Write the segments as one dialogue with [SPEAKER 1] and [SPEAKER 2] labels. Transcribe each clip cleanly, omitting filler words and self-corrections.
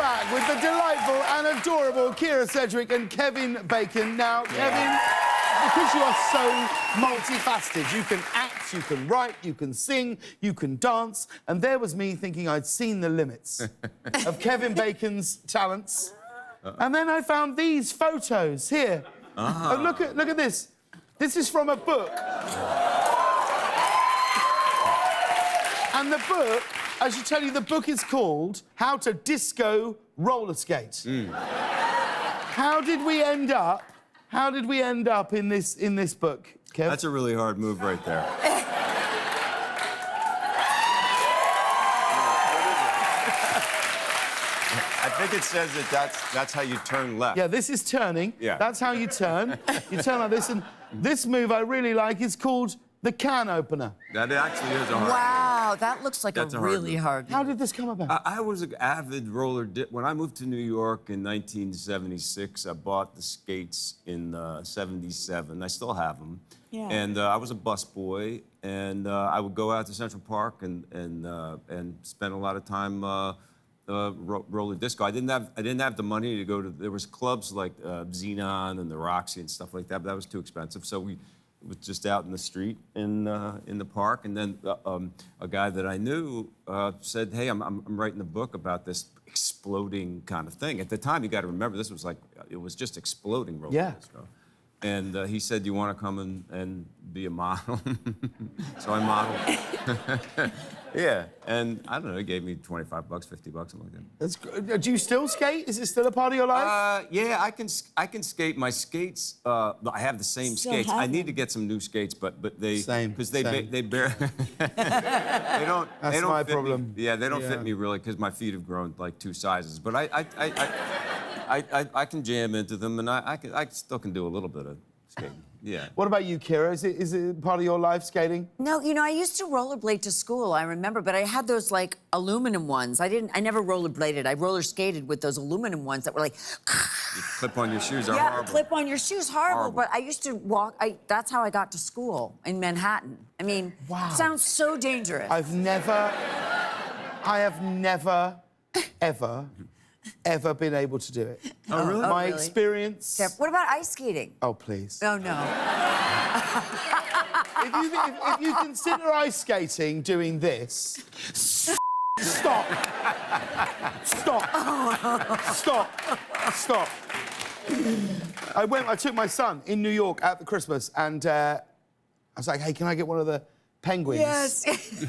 [SPEAKER 1] back with the delightful and adorable Kyra Sedgwick and Kevin Bacon. Now, Kevin, because you are so multifaceted, you can act, you can write, you can sing, you can dance, and there was me thinking I'd seen the limits of Kevin Bacon's talents. And then I found these photos here. Oh, look at this. This is from a book. And the book, I should tell you, the book is called How to Disco Roller Skate. How did we end up in this book, Kev?
[SPEAKER 2] That's a really hard move right there. I think it says that's how you turn left.
[SPEAKER 1] Yeah, this is turning.
[SPEAKER 2] Yeah.
[SPEAKER 1] That's how you turn. You turn like this, and this move I really like is called the can opener.
[SPEAKER 2] That actually is a hard move.
[SPEAKER 3] Wow, that looks like
[SPEAKER 2] That's
[SPEAKER 3] a
[SPEAKER 2] a hard
[SPEAKER 3] really
[SPEAKER 2] move.
[SPEAKER 3] hard move.
[SPEAKER 1] How did this come about?
[SPEAKER 2] I was an avid when I moved to New York in 1976, I bought the skates in 77. I still have them.
[SPEAKER 3] Yeah.
[SPEAKER 2] And I was a busboy, and I would go out to Central Park and spend a lot of time roller disco. I didn't have the money to go to. There was clubs like Xenon and the Roxy and stuff like that, but that was too expensive. So it was just out in the street in the park, and then a guy that I knew said, "Hey, I'm writing a book about this exploding kind of thing." At the time, you got to remember, this was like it was just exploding roller disco. And he said, "Do you want to come and be a model?" So I modeled. Yeah, and I don't know, he gave me $25, $50, something like that.
[SPEAKER 1] That's good. Do you still skate? Is it still a part of your life?
[SPEAKER 2] Yeah, I can skate. My skates, I have the same skates. I need to get some new skates, but they because they bear they don't.
[SPEAKER 1] That's
[SPEAKER 2] they don't
[SPEAKER 1] my
[SPEAKER 2] fit
[SPEAKER 1] problem.
[SPEAKER 2] Me. Yeah, they don't fit me really because my feet have grown like 2 sizes. But I can jam into them, and I still can do a little bit of skating. Yeah.
[SPEAKER 1] What about you, Kyra? Is it part of your life, skating?
[SPEAKER 3] No, you know, I used to rollerblade to school, I remember, but I had those, like, aluminum ones. I never rollerbladed. I roller skated with those aluminum ones that were like...
[SPEAKER 2] You clip on your shoes are
[SPEAKER 3] yeah,
[SPEAKER 2] horrible.
[SPEAKER 3] clip on your shoes, horrible. But I used to walk, that's how I got to school in Manhattan. I mean, sounds so dangerous.
[SPEAKER 1] I have never, ever been able to do it.
[SPEAKER 2] Oh, really?
[SPEAKER 1] My experience...
[SPEAKER 3] What about ice skating?
[SPEAKER 1] Oh, please.
[SPEAKER 3] Oh, no.
[SPEAKER 1] If you consider ice skating doing this... Stop. I took my son in New York at Christmas, and I was like, "Hey, can I get one of the penguins?"
[SPEAKER 3] Yes.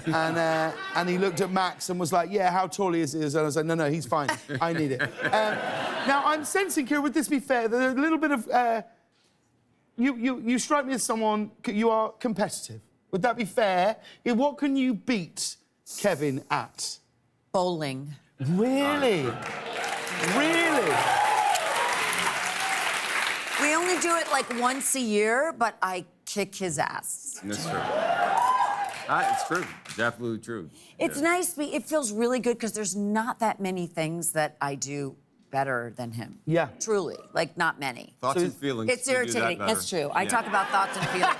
[SPEAKER 1] and he looked at Max and was like, "Yeah, how tall he is?" And I was like, "No, he's fine. I need it." Now, I'm sensing, Kyra, would this be fair? There's a little bit of... You strike me as someone... You are competitive. Would that be fair? What can you beat Kevin at?
[SPEAKER 3] Bowling.
[SPEAKER 1] Really? Really?
[SPEAKER 3] We only do it, like, once a year, but I kick his ass.
[SPEAKER 2] That's true. It's true. Definitely true.
[SPEAKER 3] It's nice. It feels really good because there's not that many things that I do better than him.
[SPEAKER 1] Yeah.
[SPEAKER 3] Truly. Like, not many.
[SPEAKER 2] Thoughts and feelings.
[SPEAKER 3] It's irritating. That's true. I talk about thoughts and feelings.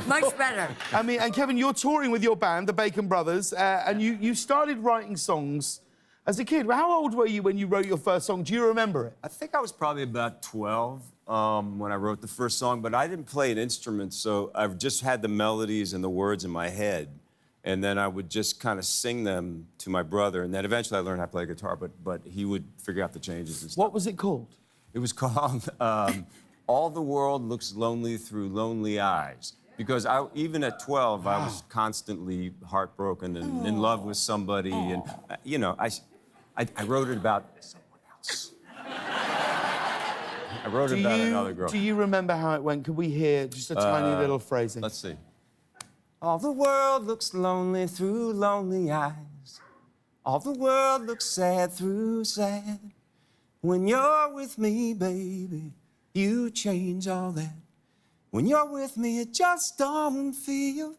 [SPEAKER 3] Much better.
[SPEAKER 1] I mean, and Kevin, you're touring with your band, the Bacon Brothers, and you started writing songs as a kid. How old were you when you wrote your first song? Do you remember it?
[SPEAKER 2] I think I was probably about 12 when I wrote the first song, but I didn't play an instrument, so I just had the melodies and the words in my head, and then I would just kind of sing them to my brother, and then eventually I learned how to play guitar, but he would figure out the changes and stuff.
[SPEAKER 1] What was it called?
[SPEAKER 2] It was called All the World Looks Lonely Through Lonely Eyes. Because even at 12, I was constantly heartbroken and in love with somebody, and you know, I wrote it about someone else. I wrote it about another girl.
[SPEAKER 1] Do you remember how it went? Could we hear just a tiny little phrasing?
[SPEAKER 2] Let's see. All the world looks lonely through lonely eyes. All the world looks sad through sad. When you're with me, baby, you change all that. When you're with me, it just don't feel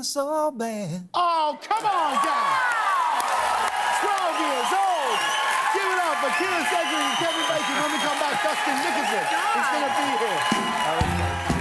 [SPEAKER 2] so bad.
[SPEAKER 1] Oh, come on, guys! 12 years old! Give it up for Kyra Sedgwick and Kevin Bacon. When we come back, Dustin Nicholson is going to be here.